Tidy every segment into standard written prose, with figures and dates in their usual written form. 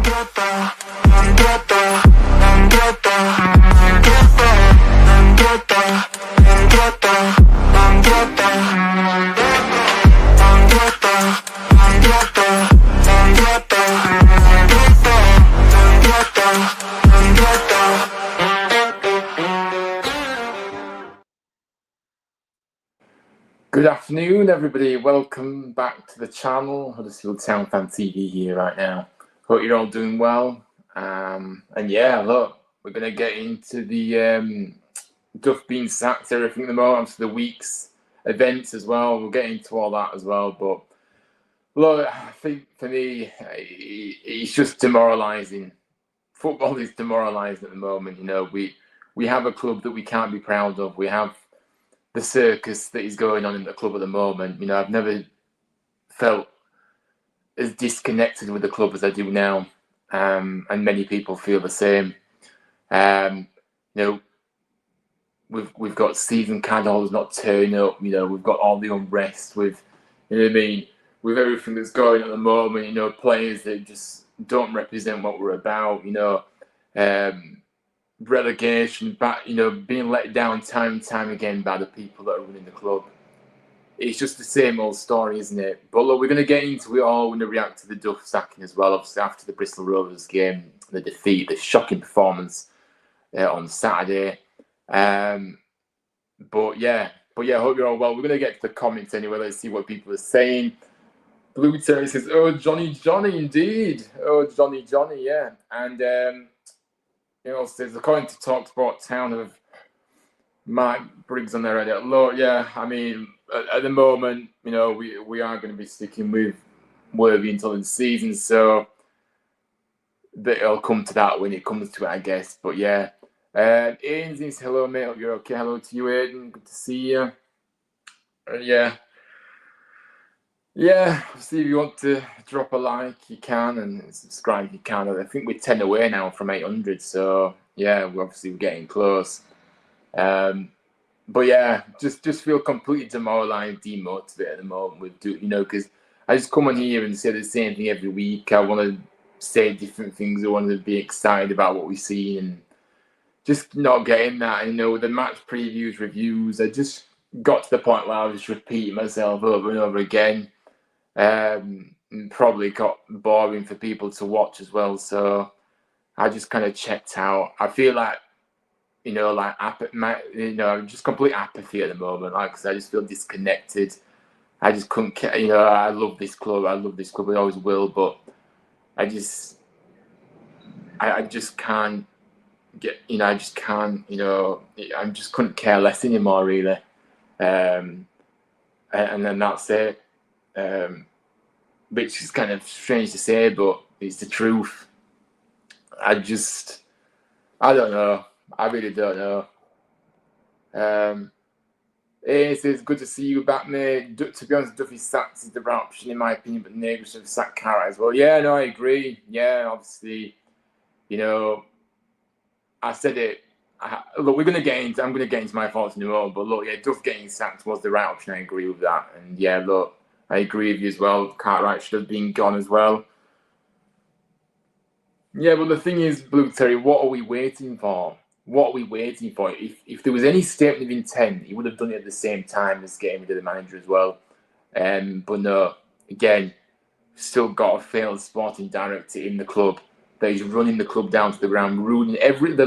Good afternoon, everybody. Welcome back to the channel. Huddersfield Town Fan TV here right now. Hope you're all doing well. And yeah, look, we're going to get into the Duff being sacked, everything at the moment, to the week's events as well. We'll get into all that as well. But look, I think for me, it's just demoralising. Football is demoralising at the moment. You know, we have a club that we can't be proud of. We have the circus that is going on in the club at the moment. You know, I've never felt as disconnected with the club as I do now, and many people feel the same. You know, we've got season card holders not turning up. You know, we've got all the unrest with, you know what I mean, with everything that's going on at the moment. You know, players that just don't represent what we're about. You know, relegation, back, you know, being let down time and time again by the people that are running the club. It's just the same old story, isn't it? But look, we're going to get into it all. We're going to react to the Duff sacking as well, obviously after the Bristol Rovers game, the defeat, the shocking performance on Saturday. But yeah, I hope you're all well. We're going to get to the comments anyway. Let's see what people are saying. Blue Terry says, "Oh, Johnny, indeed. Oh, Johnny, yeah." And you know, says, according to TalkSport Town of Mike Briggs on their edit. Look, yeah, I mean, at the moment, you know, we are going to be sticking with Wory until the season, so it'll come to that when it comes to it, I guess. But yeah, Ian says, hello, mate. Hope you're okay. Hello to you, Aidan. Good to see you. Yeah, see if you want to drop a like, you can, and subscribe, you can. I think we're 10 away now from 800, so yeah, we're getting close. But yeah, just feel completely demoralised, demotivated at the moment with, you know, because I just come on here and say the same thing every week. I want to say different things. I want to be excited about what we see, and just not getting that. You know, with the match previews, reviews, I just got to the point where I was just repeating myself over and over again. Probably got boring for people to watch as well, so I just kind of checked out. I feel like, you know, like just complete apathy at the moment. Like I said, I just feel disconnected. I just couldn't care. You know, I love this club. I always will, but I just can't get. You know, I just can't. You know, I just couldn't care less anymore, really. And then that's it. Which is kind of strange to say, but it's the truth. I don't know. I really don't know. It says, good to see you back, mate. To be honest, Duffy sacked is the right option in my opinion, but neighbours should have sacked Cartwright as well. Yeah, no, I agree. Yeah, obviously, you know, I said it. Look, I'm going to get into my thoughts in a moment, but look, yeah, Duff getting sacked was the right option. I agree with that. And yeah, look, I agree with you as well. Cartwright should have been gone as well. Yeah, but the thing is, Blue Terry, what are we waiting for? What are we waiting for? If there was any statement of intent, he would have done it at the same time as getting rid of the manager as well. But no, again, still got a failed sporting director in the club that is running the club down to the ground, ruining every day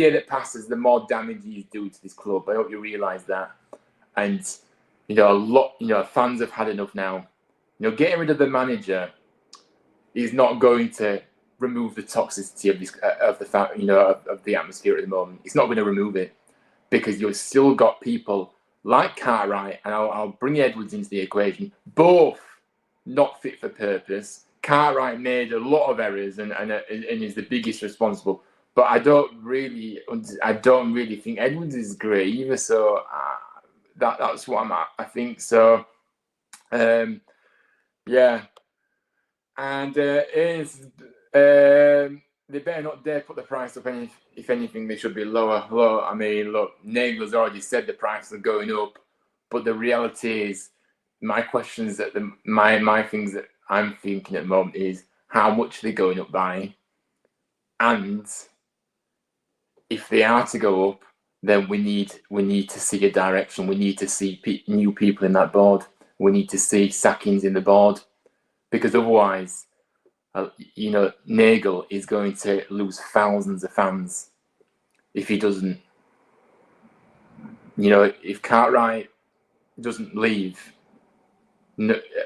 that passes, the more damage he's doing to this club. I hope you realise that. And you know, fans have had enough now. You know, getting rid of the manager is not going to remove the toxicity of the atmosphere at the moment. It's not going to remove it, because you've still got people like Cartwright, and I'll bring Edwards into the equation, both not fit for purpose. Cartwright made a lot of errors and is the biggest responsible. But I don't really think Edwards is great either. So that's what I'm at. I think so. Yeah. And they better not dare put the price up. If anything, they should be lower. Look, I mean, look, Nagel's already said the prices are going up, but the reality is, my questions my things that I'm thinking at the moment is, how much they're going up by, and if they are to go up, then we need to see a direction. We need to see new people in that board. We need to see sackings in the board, because otherwise, Nagel is going to lose thousands of fans if he doesn't. If Cartwright doesn't leave,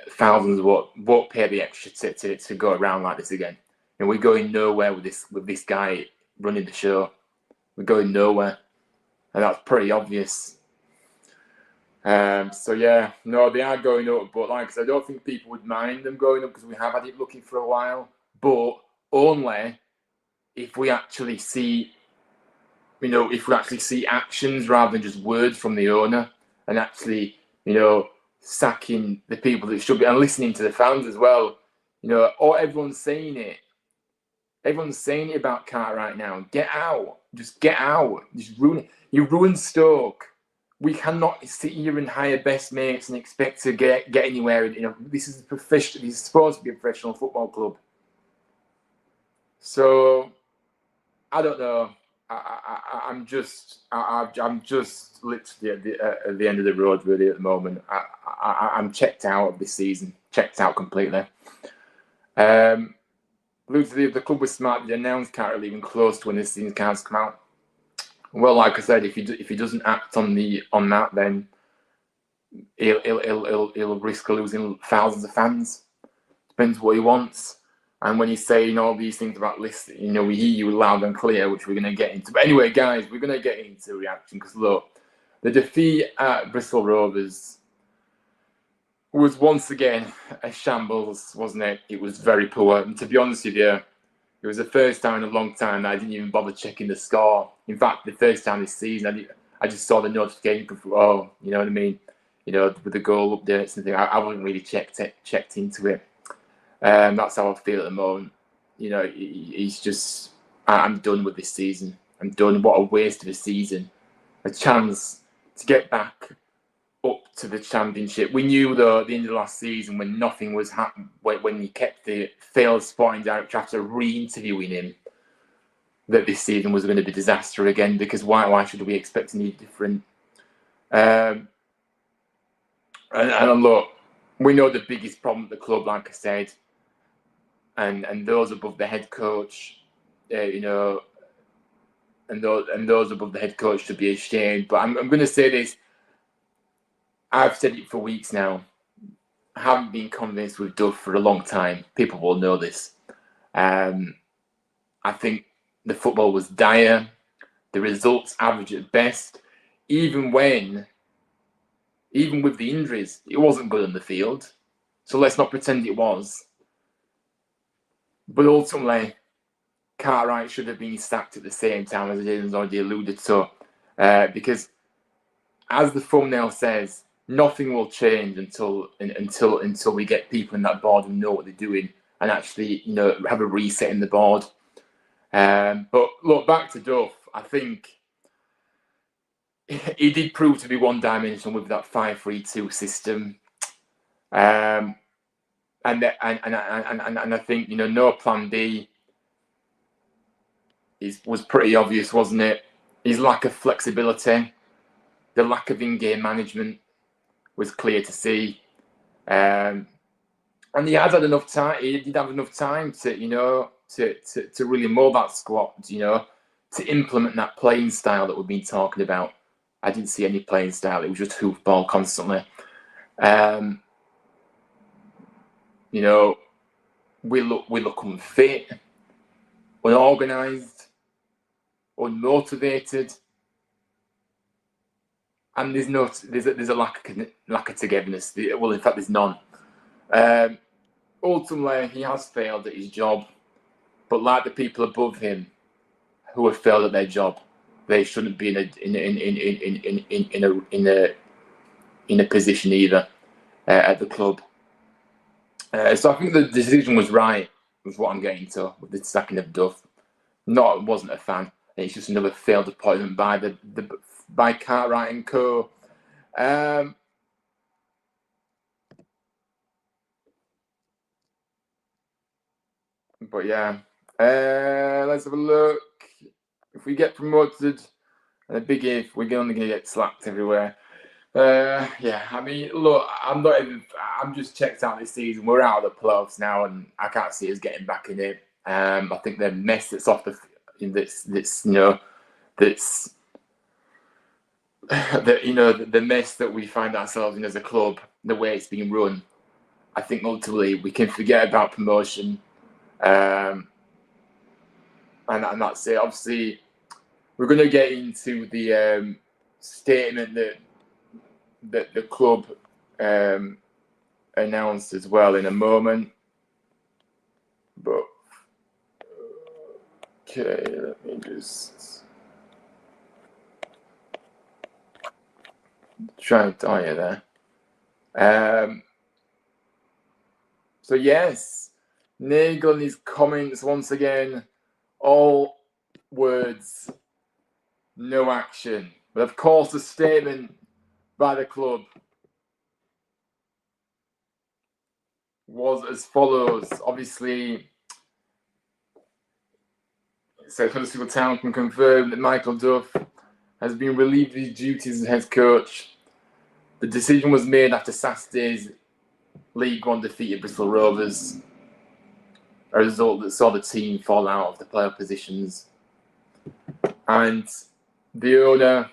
thousands won't pay the extra to go around like this again. And we're going nowhere with this guy running the show. We're going nowhere, and that's pretty obvious. So yeah, no, they are going up, but like I said, I don't think people would mind them going up, because we have had it looking for a while. But only if we actually see, actions rather than just words from the owner, and actually, sacking the people that should be, and listening to the fans as well. Or everyone's saying it. Everyone's saying it about Cartwright now. Get out. Just get out. Just ruin it. You ruined Stoke. We cannot sit here and hire best mates and expect to get anywhere. This is professional. This is supposed to be a professional football club. So I don't know. I'm just literally at the end of the road really at the moment. I'm checked out of this season. Checked out completely. The club was smart. They announced Cartwright leaving close to when this season cards come out. Well, like I said, if he doesn't act on that, then he'll risk losing thousands of fans. Depends what he wants. And when he's saying all these things about listing, we hear you loud and clear, which we're going to get into. But anyway, guys, we're going to get into reaction, because look, the defeat at Bristol Rovers was once again a shambles, wasn't it? It was very poor. And to be honest with you, it was the first time in a long time that I didn't even bother checking the score. In fact, the first time this season, I just saw the notification from, you know what I mean? With the goal updates and things. I wasn't really checked into it. That's how I feel at the moment. He's just, I'm done with this season. I'm done. What a waste of a season. A chance to get back up to the Championship. We knew, though, at the end of the last season, when nothing was happening, when he kept the failed sporting director after re-interviewing him, that this season was going to be disaster again, because why should we expect anything different? And look, we know the biggest problem at the club, like I said, and those above the head coach, and those above the head coach should be ashamed. But I'm going to say this. I've said it for weeks now. I haven't been convinced with Duff for a long time. People will know this. I think the football was dire. The results average at best. Even with the injuries, it wasn't good on the field. So let's not pretend it was. But ultimately, Cartwright should have been sacked at the same time, as Aidan's already alluded to. Because, as the thumbnail says, nothing will change until we get people in that board who know what they're doing, and actually, have a reset in the board. But look, back to Duff. I think he did prove to be one-dimensional with that 5-3-2 system. And I think, no plan B was pretty obvious, wasn't it? His lack of flexibility, the lack of in-game management was clear to see. And he had enough time. He did have enough time to really mold that squad, to implement that playing style that we've been talking about. I didn't see any playing style. It was just hoofball constantly. We look unfit, unorganised, unmotivated, and there's a lack of togetherness. Well, in fact, there's none. Ultimately, he has failed at his job, but like the people above him who have failed at their job, they shouldn't be in a position either at the club. So I think the decision was right, was what I'm getting to with the sacking of Duff. Wasn't a fan. It's just another failed appointment by Cartwright and co. But yeah, let's have a look. If we get promoted, and a big if, we're only going to get slapped everywhere. Yeah, I mean, look, I'm just checked out this season. We're out of the playoffs now, and I can't see us getting back in it. I think the mess that's off the the mess that we find ourselves in as a club, the way it's being run. I think ultimately we can forget about promotion, and that's it. Obviously, we're going to get into the statement that the club announced as well in a moment. But okay, let me just try and tell you there. So yes, Nagel and his comments once again, all words, no action. But of course, the statement by the club was as follows. Obviously, so Huddersfield Town can confirm that Michael Duff has been relieved of his duties as head coach. The decision was made after Saturday's League One defeat at Bristol Rovers, a result that saw the team fall out of the playoff positions. And the owner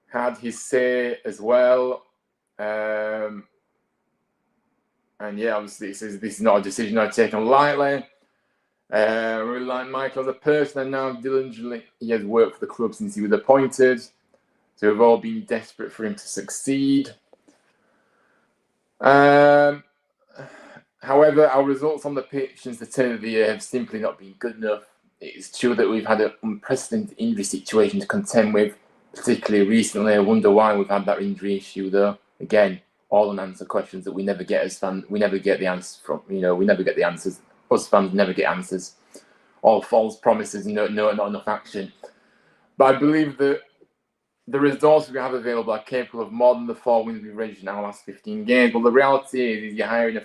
had his say as well. And yeah, obviously, this is not a decision I've taken lightly. Really like Michael as a person, and now diligently he has worked for the club since he was appointed. So we've all been desperate for him to succeed. However, our results on the pitch since the turn of the year have simply not been good enough. It is true that we've had an unprecedented injury situation to contend with, particularly recently. I wonder why we've had that injury issue, though. Again, all unanswered questions that we never get as fans. We never get the answers from. We never get the answers. Us fans never get answers. All false promises, not enough action. But I believe that the resources we have available are capable of more than the 4 wins we've registered in our last 15 games. But the reality is you're hiring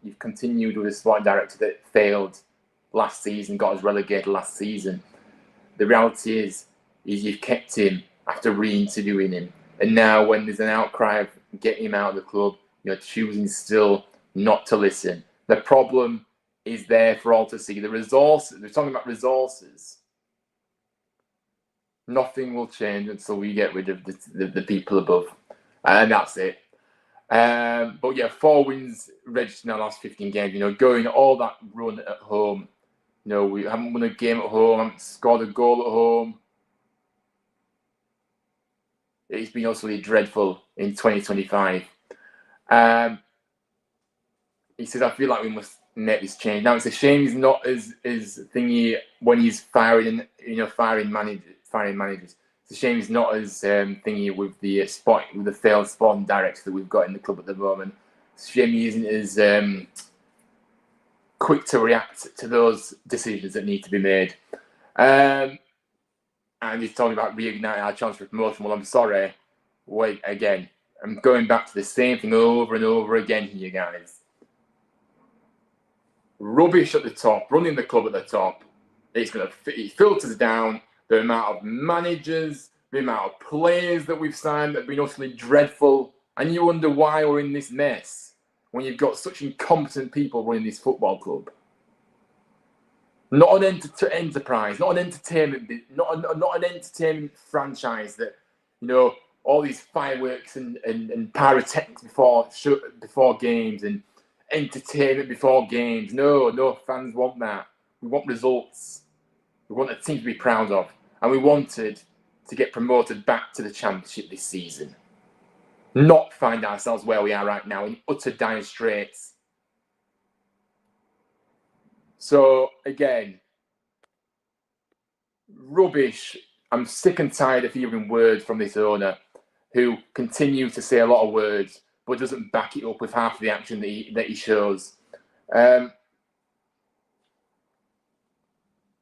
you've continued with a sporting director that failed last season, got us relegated last season. The reality is you've kept him after re-interviewing him. And now when there's an outcry of getting him out of the club, you're choosing still not to listen. The problem is there for all to see. The resources, we're talking about resources. Nothing will change until we get rid of the people above. And that's it. But yeah, 4 wins registered in our last 15 games. Going all that run at home. We haven't won a game at home, haven't scored a goal at home. It's been absolutely dreadful in 2025. He says, I feel like we must make this change. Now, it's a shame he's not as thingy when he's firing managers. It's a shame he's not as thingy with the failed sporting director that we've got in the club at the moment. It's a shame he isn't as quick to react to those decisions that need to be made. And he's talking about reigniting our chance for promotion. Well, I'm sorry. Wait, again. I'm going back to the same thing over and over again here, guys. Rubbish at the top, running the club at the top. It filters down the amount of managers, the amount of players that we've signed that have been utterly dreadful. And you wonder why we're in this mess when you've got such incompetent people running this football club. Not an enterprise, not an entertainment, not an entertainment franchise that, all these fireworks and pyrotechnics before games and entertainment before games. No, fans want that. We want results. We want a team to be proud of. And we wanted to get promoted back to the Championship this season. Not find ourselves where we are right now in utter dire straits. So, again, rubbish. I'm sick and tired of hearing words from this owner who continues to say a lot of words but doesn't back it up with half of the action that he shows.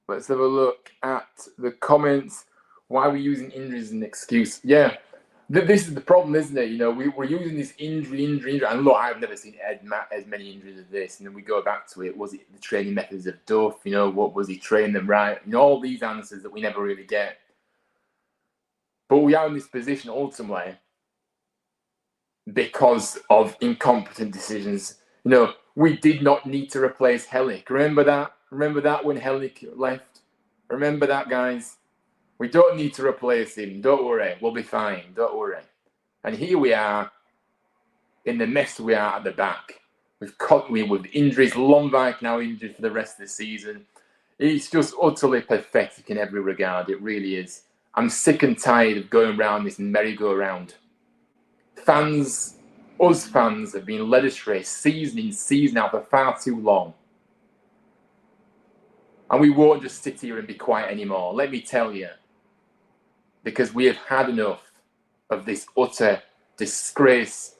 Let's have a look at the comments. Why are we using injuries as an excuse? Yeah, This is the problem, isn't it? You know, we're using this injury, and look, I've never seen as many injuries as this. And then we go back to it. Was it the training methods of Duff? You know, what was he training them right? You know, all these answers that we never really get. But we are in this position ultimately because of incompetent decisions. You know, we did not need to replace Hellick. Remember that? Remember that when Hellick left? Remember that, guys? We don't need to replace him. Don't worry. We'll be fine. Don't worry. And here we are in the mess we are at the back. With injuries. Lombard now injured for the rest of the season. It's just utterly pathetic in every regard. It really is. I'm sick and tired of going around this merry-go-round. Us fans have been led astray season in, season out for far too long. And we won't just sit here and be quiet anymore, let me tell you. Because we have had enough of this utter disgrace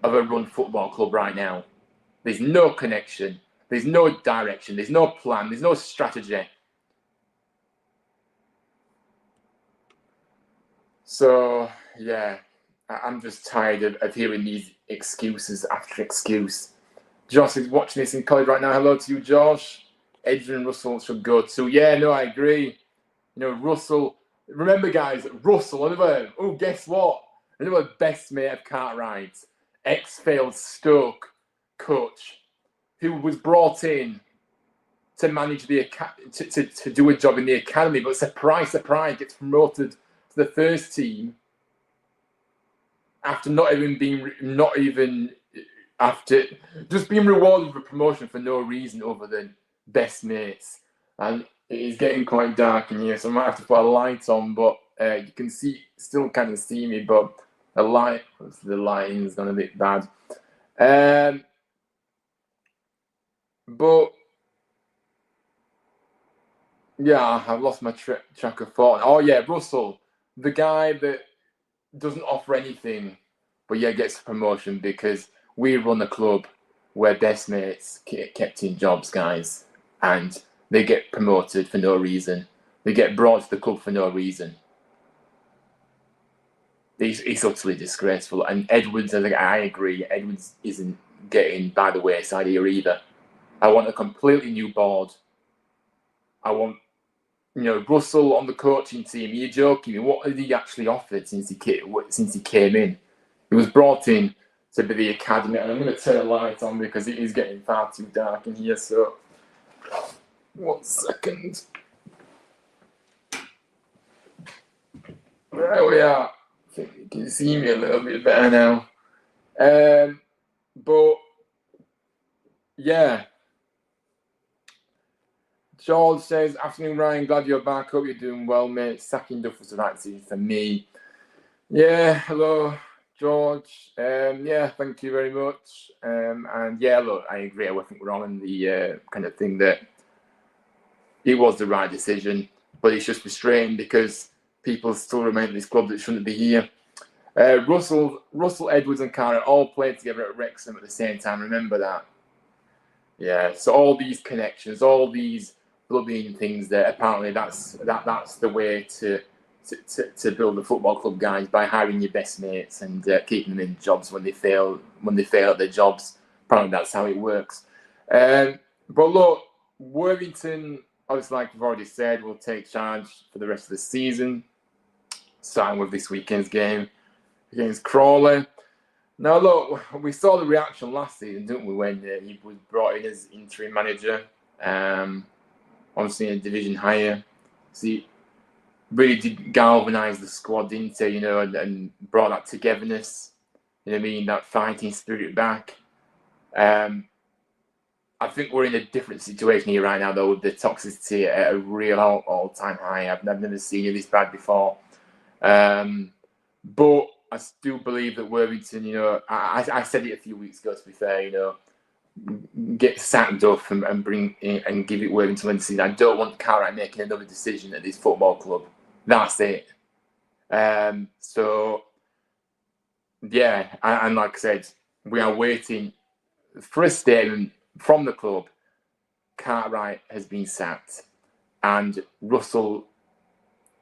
of a run football club right now. There's no connection, there's no direction, there's no plan, there's no strategy. So, yeah, I'm just tired of hearing these excuses after excuse. Josh is watching this in college right now. Hello to you, Josh. Adrian Russell should go too. Yeah, no, I agree. You know, Russell. Remember, guys, Russell, guess what? Another best mate of Cartwright, ex-failed Stoke coach, who was brought in to manage to do a job in the academy, but surprise, gets promoted to the first team after after just being rewarded for promotion for no reason other than best mates. And it is getting quite dark in here, so I might have to put a light on, but you can still kind of see me, but the lighting's gone a bit bad. But yeah, I've lost my track of thought. Oh yeah, Russell, the guy that doesn't offer anything, but yeah, gets a promotion because we run a club where best mates kept in jobs, guys, and they get promoted for no reason. They get brought to the club for no reason. It's utterly disgraceful. And Edwards, I agree, Edwards isn't getting by the wayside here either. I want a completely new board. I want, Russell on the coaching team. Are you joking? What has he actually offered since he came in? He was brought in to be the academy, and I'm going to turn the light on because it is getting far too dark in here. So, 1 second. There we are. I think you can see me a little bit better now. But yeah. George says, afternoon, Ryan. Glad you're back. Hope you're doing well, mate. Sacking Duff was the right decision for me. Yeah, hello, George. Yeah, thank you very much. And yeah, look, I agree. I think we're all in the kind of thing that it was the right decision, but it's just frustrating because people still remain at this club that shouldn't be here. Russell, Edwards, and Carter all played together at Wrexham at the same time. Remember that? Yeah. So all these connections, all these bloodline things, that apparently that's the way to build a football club, guys, by hiring your best mates and keeping them in jobs when they fail at their jobs. Apparently that's how it works. But look, Worthington, obviously, like we've already said, will take charge for the rest of the season, starting with this weekend's game against Crawley. Now, look, we saw the reaction last season, didn't we, when he was brought in as interim manager, obviously in a division higher. So he really did galvanise the squad, didn't he, and brought that togetherness, that fighting spirit back. I think we're in a different situation here right now, though, with the toxicity at a real all-time high. I've never seen it this bad before. But I still believe that Worthington, I said it a few weeks ago, to be fair, get sacked Duff and bring in and give it Worthington the season. I don't want Cartwright making another decision at this football club. That's it. So, yeah, and like I said, we are waiting for a statement from the club. Cartwright has been sacked, and Russell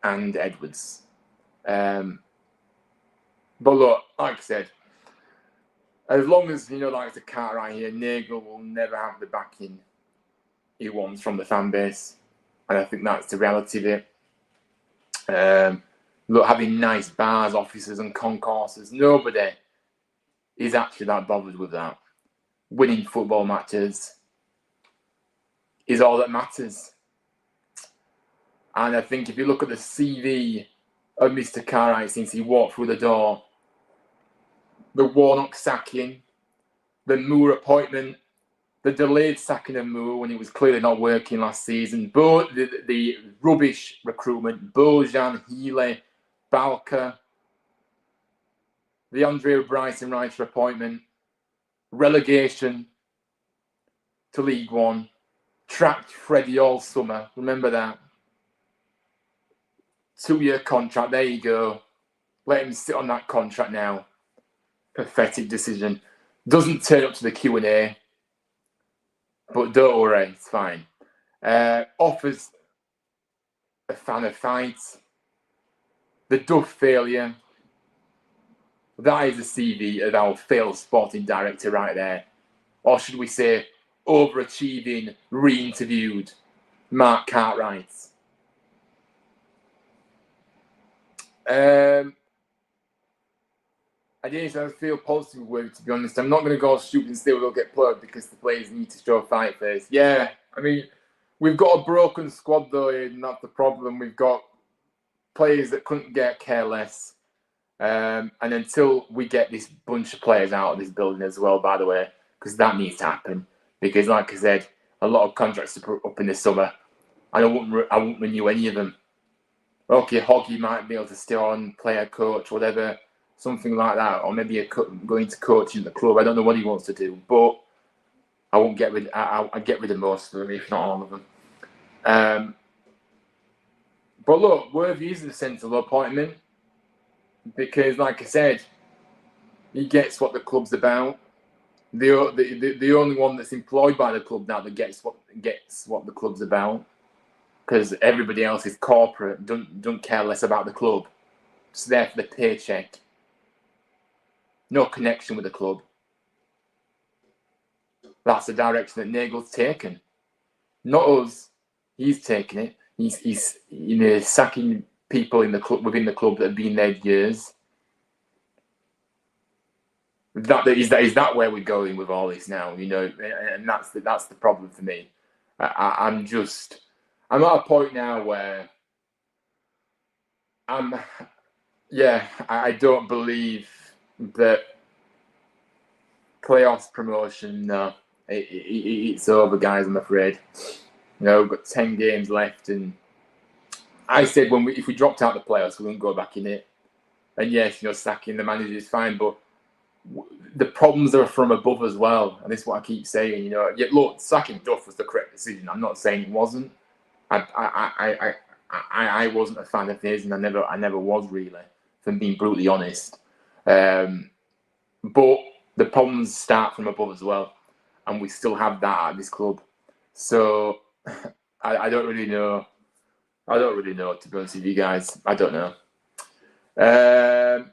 and Edwards. But look, like I said, as long as, like the Cartwright here, Nagel will never have the backing he wants from the fan base. And I think that's the reality of it. Look, having nice bars, offices and concourses, nobody is actually that bothered with that. Winning football matches is all that matters. And I think if you look at the CV of Mr. Cartwright since he walked through the door, the Warnock sacking, the Moore appointment, the delayed sacking of Moore when he was clearly not working last season, the rubbish recruitment, Bojan, Healy, Balker, the Andrea Bryson-Reiter appointment, relegation to League One, tracked Freddie all summer, remember that? 2-year contract, there you go. Let him sit on that contract now. Pathetic decision. Doesn't turn up to the Q&A, but don't worry, it's fine. Offers a fan of fights. The Duff failure. That is the CV of our failed sporting director right there. Or should we say, overachieving, re-interviewed Mark Cartwright. I feel positive with it, to be honest. I'm not going to go stupid and say we'll get plugged because the players need to show fight first. Yeah, I mean, we've got a broken squad though, and that's the problem. We've got players that couldn't get careless. And until we get this bunch of players out of this building as well, by the way, because that needs to happen. Because like I said, a lot of contracts are up in the summer, and I won't renew any of them. Okay, Hoggy might be able to stay on, player coach, whatever, something like that, or maybe going to coach in the club. I don't know what he wants to do, but I won't get rid. I get rid of most of them, if not all of them. But look, Worthy is a sensible appointment because, like I said, he gets what the club's about. The only one that's employed by the club now that gets what the club's about. Because everybody else is corporate, don't care less about the club. Just there for the paycheck. No connection with the club. That's the direction that Nagel's taken. Not us. He's taken it. He's sacking people in the club within the club that have been there years. Is that where we're going with all this now? And that's the problem for me. I'm at a point now where I don't believe that playoffs promotion, no, it's over, guys, I'm afraid. We've got 10 games left, and I said if we dropped out the playoffs, we wouldn't go back in it. And yes, sacking the manager is fine, but the problems are from above as well, and this is what I keep saying. Look, sacking Duff was the correct decision. I'm not saying it wasn't. I wasn't a fan of his, and I never was really, if I'm being brutally honest. But the problems start from above as well, and we still have that at this club. So I don't really know. To be honest with you guys, I don't know.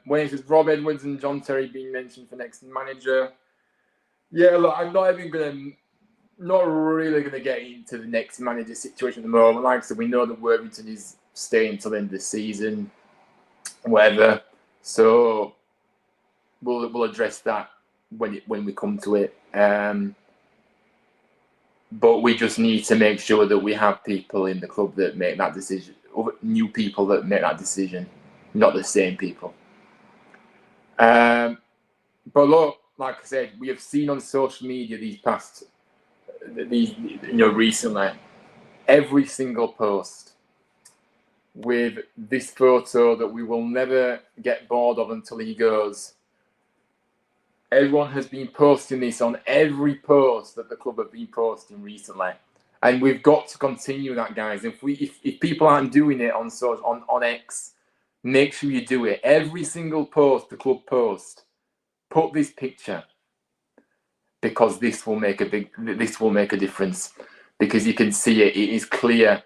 When it says Rob Edwards and John Terry being mentioned for next manager, yeah, look, I'm not really going to get into the next manager situation at the moment. Like I said, we know that Worthington is staying until the end of the season, whatever. So we'll address that when we come to it. But we just need to make sure that we have people in the club that make that decision, new people that make that decision, not the same people. But look, like I said, we have seen on social media recently, every single post with this photo that we will never get bored of until he goes. Everyone has been posting this on every post that the club have been posting recently, and we've got to continue that, guys. If people aren't doing it on X, make sure you do it. Every single post the club post, put this picture, because this will make a difference. Because you can see it is clear.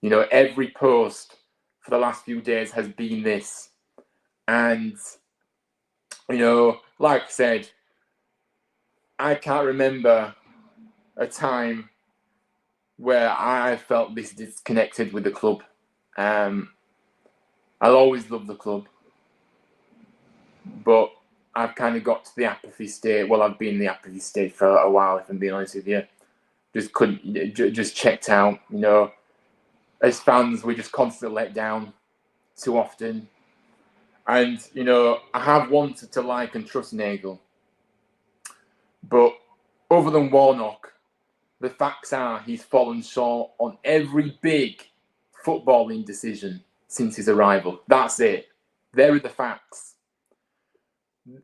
Every post for the last few days has been this, and You know, like I said, I can't remember a time where I felt this disconnected with the club. I'll always love the club, but I've kind of got to the apathy state. Well, I've been in the apathy state for a while, if I'm being honest with you. Just couldn't, just checked out. You know, as fans, we just constantly let down too often. And, you know, I have wanted to like and trust Nagel. But other than Warnock, the facts are he's fallen short on every big footballing decision since his arrival. That's it. There are the facts.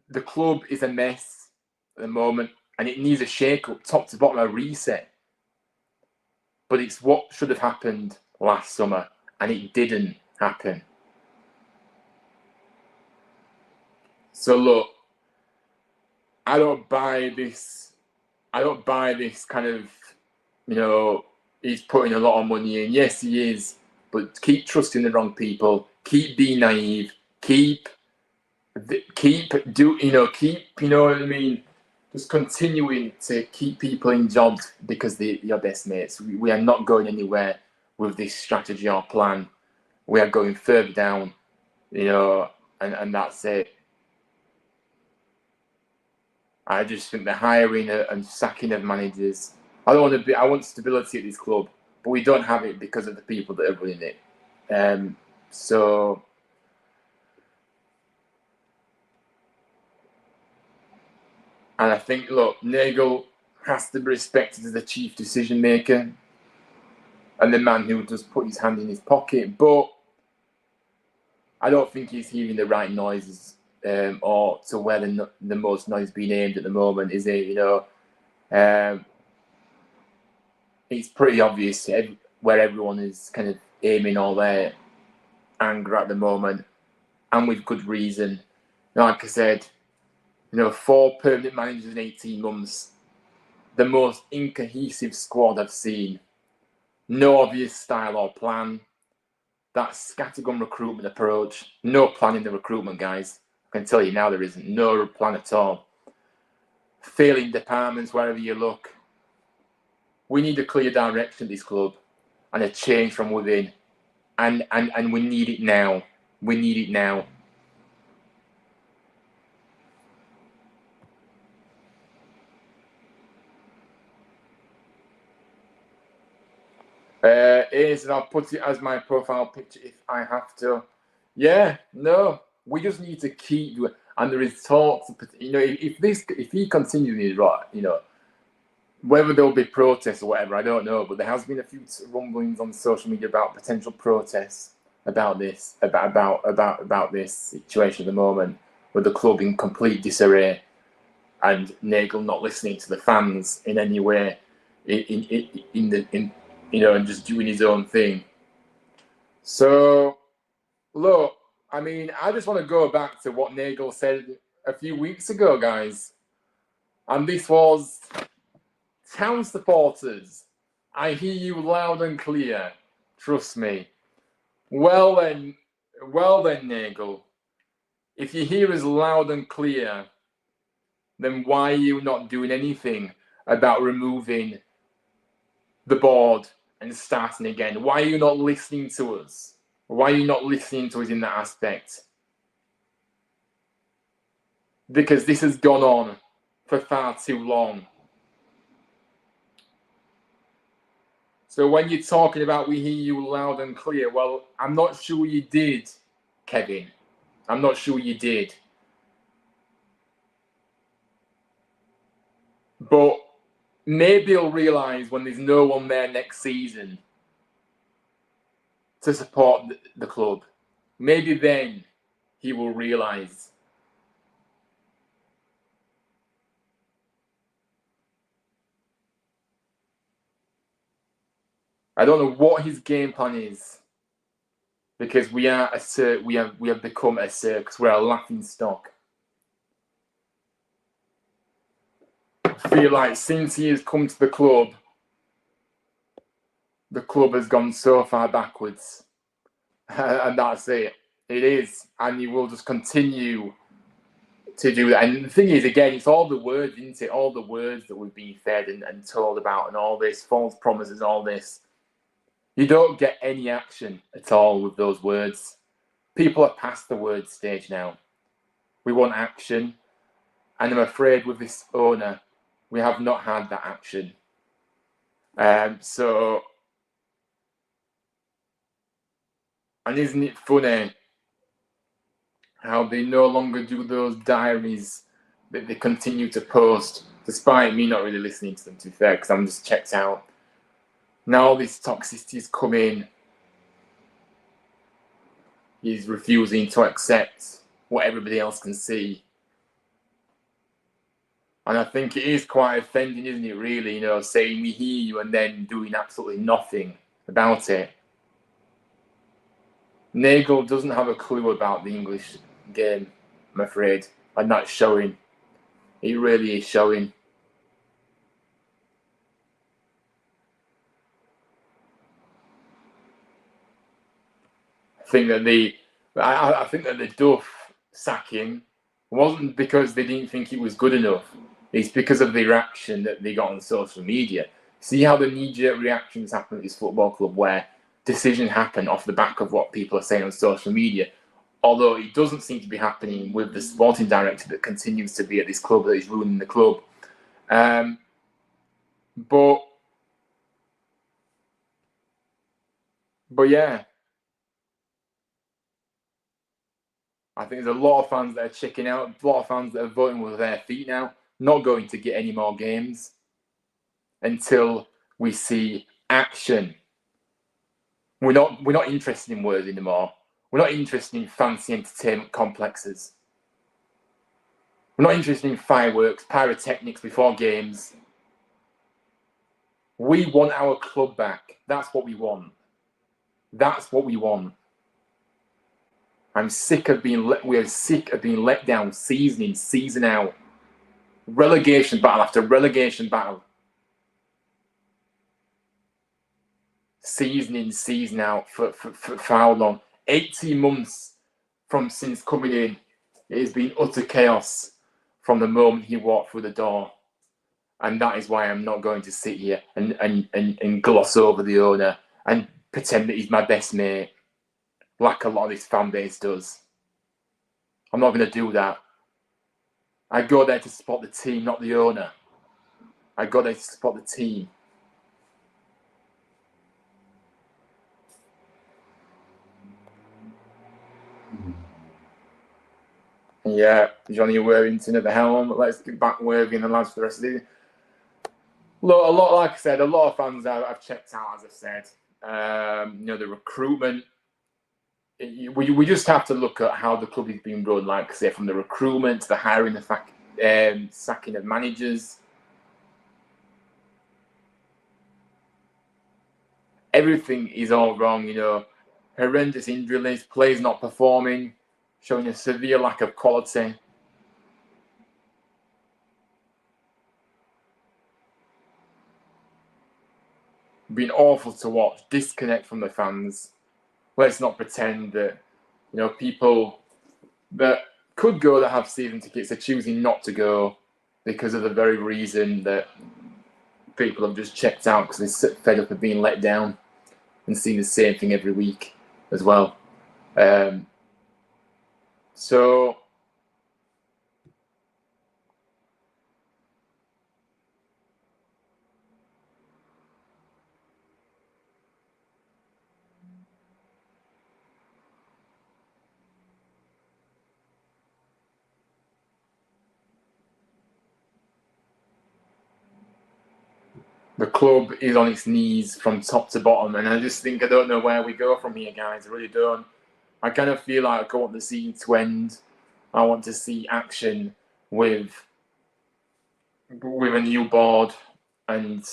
The club is a mess at the moment and it needs a shake-up, top to bottom, a reset. But it's what should have happened last summer and it didn't happen. So look, I don't buy this kind of, you know, he's putting a lot of money in. Yes, he is, but keep trusting the wrong people. Keep being naive. Keep, you know what I mean? Just continuing to keep people in jobs because they're your best mates. We are not going anywhere with this strategy or plan. We are going further down, you know, and that's it. I just think the hiring and sacking of managers. I want stability at this club, but we don't have it because of the people that are running it. So, and I think, look, Nagel has to be respected as the chief decision maker and the man who does put his hand in his pocket, but I don't think he's hearing the right noises. Or to where the most noise being aimed at the moment, is it? You know, it's pretty obvious where everyone is kind of aiming all their anger at the moment, and with good reason. Like I said, you know, 4 permanent managers in 18 months, the most incohesive squad I've seen. No obvious style or plan. That scattergun recruitment approach. No plan in the recruitment, guys. I can tell you now there isn't. No plan at all. Failing departments wherever you look. We need a clear direction at this club and a change from within. And we need it now. We need it now. And I'll put it as my profile picture if I have to. Yeah, no, we just need to keep doing. And there is talks, you know, if he continues right, you know, whether there'll be protests or whatever, I don't know. But there has been a few rumblings on social media about potential protests about this, about this situation at the moment, with the club in complete disarray, and Nagel not listening to the fans in any way, in you know, and just doing his own thing. So, look, I mean, I just want to go back to what Nagel said a few weeks ago, guys, and this was. Town supporters, I hear you loud and clear. Trust me. Well then, Nagel. If you hear us loud and clear, then why are you not doing anything about removing the board and starting again? Why are you not listening to us? Why are you not listening to us in that aspect? Because this has gone on for far too long. So when you're talking about we hear you loud and clear, well, I'm not sure you did, Kevin. I'm not sure you did. But maybe he'll realise when there's no one there next season to support the club. Maybe then he will realise. I don't know what his game plan is, because we have become a circus. We're a laughing stock. I feel like since he has come to the club has gone so far backwards, and that's it. It is, and he will just continue do that. And the thing is, again, it's all the words, isn't it? All the words that we've been fed and told about, and all this false promises, all this. You don't get any action at all with those words. People are past the word stage now. We want action. And I'm afraid with this owner, we have not had that action. So, and isn't it funny how they no longer do those diaries that they continue to post, despite me not really listening to them, to be fair, because I'm just checked out. Now all this toxicity is coming. He's refusing to accept what everybody else can see. And I think it is quite offending, isn't it, really, you know, saying we hear you and then doing absolutely nothing about it. Nagel doesn't have a clue about the English game, I'm afraid, and that's showing. It really is showing. I think that the Duff sacking wasn't because they didn't think it was good enough. It's because of the reaction that they got on social media. See how the knee-jerk reactions happen at this football club, where decisions happen off the back of what people are saying on social media. Although it doesn't seem to be happening with the sporting director that continues to be at this club, that is ruining the club. But yeah, I think there's a lot of fans that are checking out, a lot of fans that are voting with their feet now, not going to get any more games until we see action. We're not interested in words anymore. We're not interested in fancy entertainment complexes. We're not interested in fireworks, pyrotechnics before games. We want our club back. That's what we want. That's what we want. I'm sick of being we are sick of being let down season in, season out. Relegation battle after relegation battle. Season in, season out for how long? 18 months since coming in. It has been utter chaos from the moment he walked through the door. And that is why I'm not going to sit here and gloss over the owner and pretend that he's my best mate, like a lot of this fan base does. I'm not going to do that. I go there to support the team, not the owner. I go there to support the team. Yeah, Johnny Worthington at the helm. Let's get back Worthing and the lads for the rest of the season. Look, like I said, a lot of fans I've checked out, as I said. You know, the recruitment. We just have to look at how the club is being run, like I say, from the recruitment to the hiring, the sacking of managers. Everything is all wrong, you know. Horrendous injury list, players not performing, showing a severe lack of quality. Been awful to watch, disconnect from the fans. Let's not pretend that, you know, people that could go that have season tickets are choosing not to go because of the very reason that people have just checked out because they're fed up of being let down and seeing the same thing every week as well. So the club is on its knees from top to bottom, and I just think I don't know where we go from here, guys. I really don't. I kind of feel like I want the season to end. I want to see action with a new board and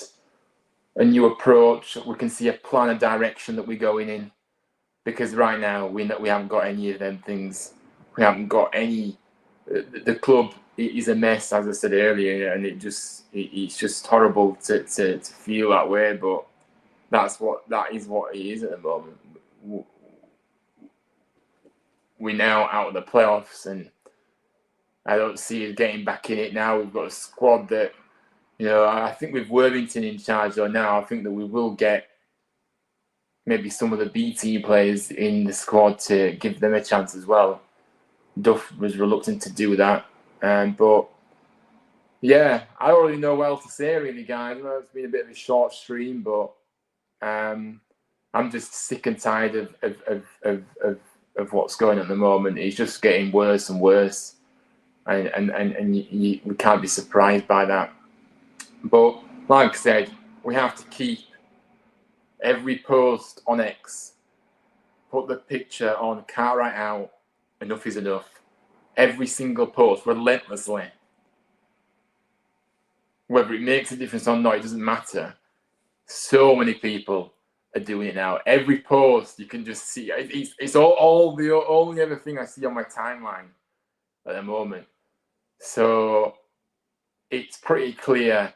a new approach. We can see a plan, a direction that we're going in, because right now we haven't got any of them things. We haven't got any. The club is a mess, as I said earlier, and it's just horrible to feel that way. But that is what it is at the moment. We're now out of the playoffs, and I don't see us getting back in it now. We've got a squad that, I think with Worthington in charge though now, I think that we will get maybe some of the BT players in the squad to give them a chance as well. Duff was reluctant to do that, but yeah, I don't really know what else to say really, guys. I know it's been a bit of a short stream, but I'm just sick and tired of what's going on at the moment. It's just getting worse and worse, and we can't be surprised by that. But like I said, we have to keep every post on X, put the picture on Cartwright out, enough is enough. Every single post, relentlessly. Whether it makes a difference or not, it doesn't matter. So many people are doing it now. Every post, you can just see. It's all the only other thing I see on my timeline at the moment. So it's pretty clear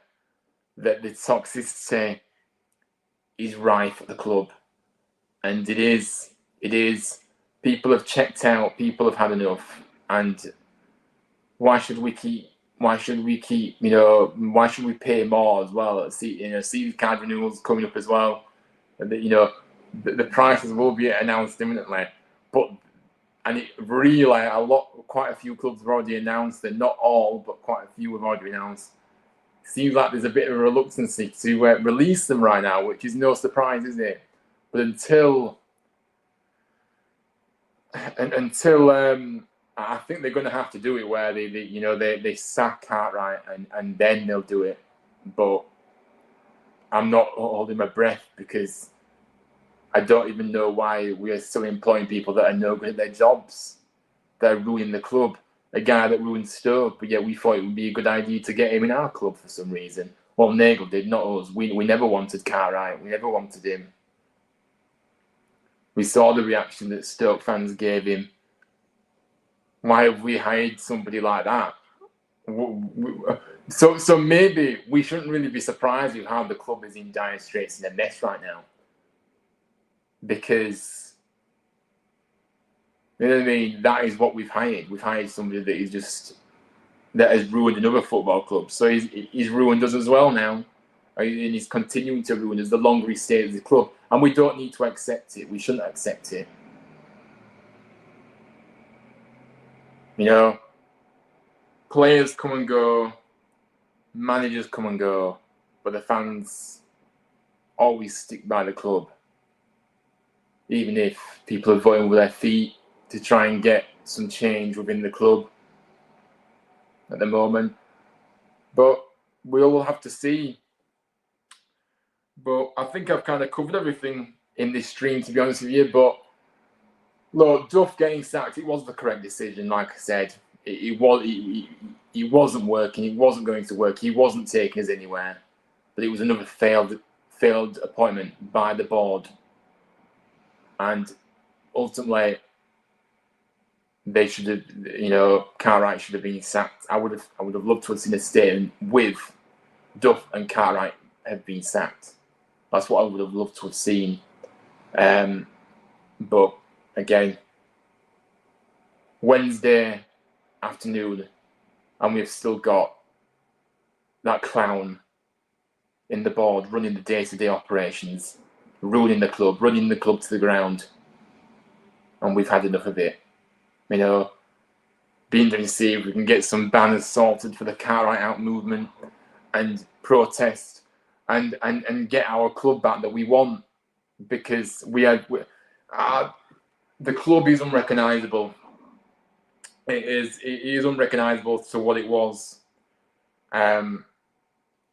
that the toxicity is rife at the club. And it is. People have checked out. People have had enough. And why should we keep? Why should we pay more as well? See card renewals coming up as well. And the prices will be announced imminently. Quite a few clubs have already announced that, not all, but quite a few have already announced. Seems like there's a bit of a reluctance to release them right now, which is no surprise, is it? But until I think they're going to have to do it where they sack Cartwright and then they'll do it. But I'm not holding my breath because I don't even know why we are still employing people that are no good at their jobs. They're ruining the club. A guy that ruined Stoke, but yet we thought it would be a good idea to get him in our club for some reason. Well, Nagel did, not us. We never wanted Cartwright. We never wanted him. We saw the reaction that Stoke fans gave him. Why have we hired somebody like that? So maybe we shouldn't really be surprised with how the club is in dire straits and a mess right now. Because, you know what I mean? That is what we've hired. We've hired somebody that has ruined another football club. So he's ruined us as well now. And he's continuing to ruin us the longer he stays at the club. And we don't need to accept it. We shouldn't accept it. Players come and go, managers come and go, but the fans always stick by the club. Even if people are voting with their feet to try and get some change within the club at the moment. But we'll all have to see. But I think I've kind of covered everything in this stream, to be honest with you. But look, Duff getting sacked, it was the correct decision, like I said. He wasn't working, it wasn't going to work, he wasn't taking us anywhere. But it was another failed appointment by the board. And ultimately, they should have, Cartwright should have been sacked. I would have loved to have seen a statement with Duff and Cartwright have been sacked. That's what I would have loved to have seen. But again, Wednesday afternoon, and we've still got that clown in the board running the day-to-day operations, ruining the club, running the club to the ground, and we've had enough of it. Be interesting to see if we can get some banners sorted for the Cartwright out movement and protest and get our club back that we want, because the club is unrecognisable. It is unrecognisable to what it was, and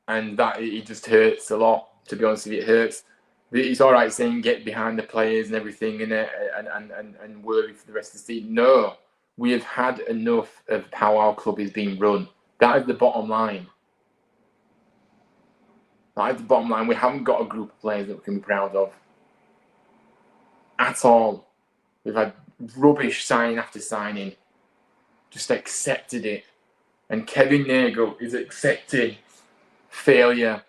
that it just hurts a lot. To be honest with you, it hurts. It's all right saying get behind the players and everything and worry for the rest of the season. No, we have had enough of how our club is being run. That is the bottom line. That is the bottom line. We haven't got a group of players that we can be proud of at all. We've had rubbish signing after signing. Just accepted it. And Kevin Nagel is accepting failure.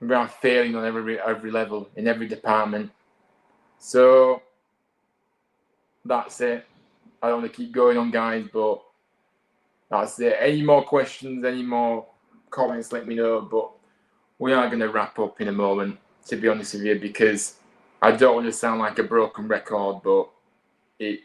We are failing on every level, in every department. So that's it. I don't want to keep going on, guys, but that's it. Any more questions, any more comments, let me know. But we are going to wrap up in a moment, to be honest with you, because I don't want to sound like a broken record, but it.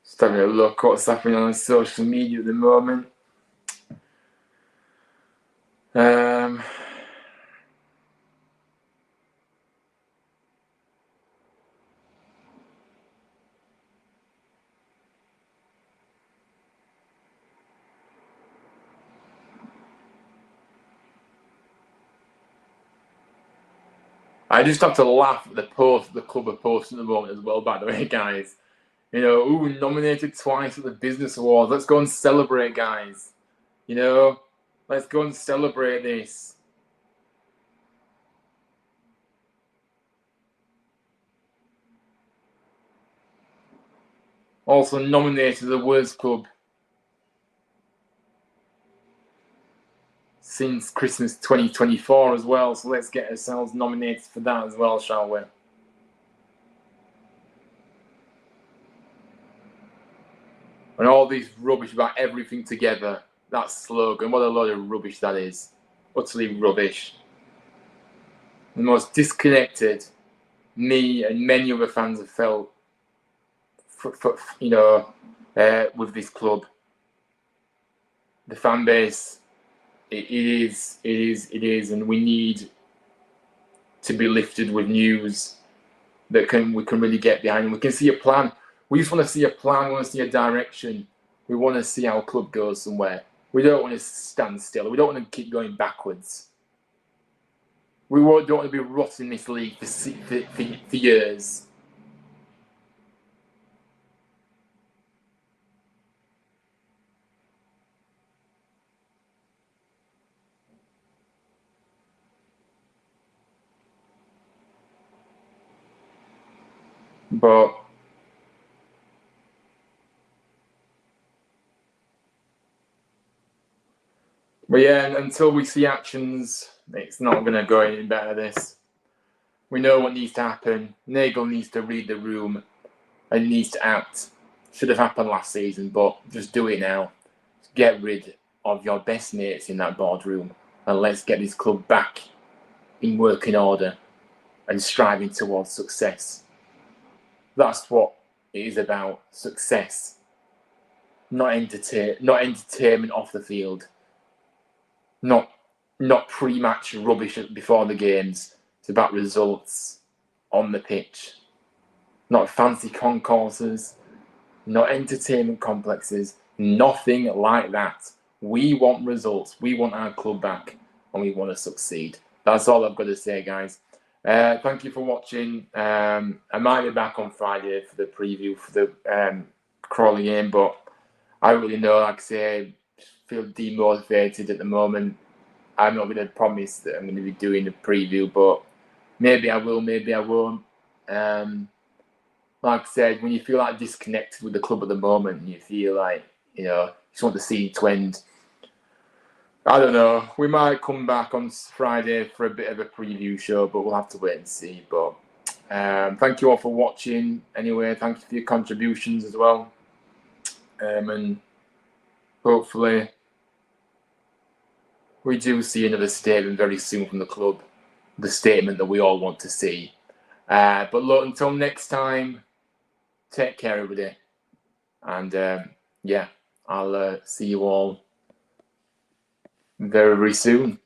Just having a look what's happening on social media at the moment. I just have to laugh at the post the club are posting at the moment as well, by the way, guys. You know, ooh, nominated twice at the Business Awards. Let's go and celebrate, guys. You know, let's go and celebrate this. Also nominated the worst club since Christmas 2024 as well. So let's get ourselves nominated for that as well, shall we? And all this rubbish about everything together. That slogan, what a load of rubbish that is. Utterly rubbish. The most disconnected me and many other fans have felt, you know, with this club. The fan base, it is, and we need to be lifted with news that we can really get behind. And we can see a plan. We just want to see a plan. We want to see a direction. We want to see our club go somewhere. We don't want to stand still. We don't want to keep going backwards. We don't want to be rotting this league for years. But yeah, until we see actions, it's not going to go any better, this. We know what needs to happen. Nagel needs to read the room and needs to act. Should have happened last season, but just do it now. Get rid of your best mates in that boardroom and let's get this club back in working order and striving towards success. That's what it is about, success. Not entertainment off the field. Not pre-match rubbish before the games. It's about results on the pitch. Not fancy concourses, not entertainment complexes, nothing like that. We want results. We want our club back and we want to succeed. That's all I've got to say, guys. Thank you for watching. I might be back on Friday for the preview for the Crawley game, but I really know, like I say, I feel demotivated at the moment. I'm not going to promise that I'm going to be doing a preview, but maybe I will, maybe I won't. Like I said, when you feel like disconnected with the club at the moment, you feel like, you know, you just want the season to end. I don't know. We might come back on Friday for a bit of a preview show, but we'll have to wait and see. But thank you all for watching. Anyway, thank you for your contributions as well. And hopefully we do see another statement very soon from the club. The statement that we all want to see. But look, until next time, take care, everybody. And yeah, I'll see you all very, very soon.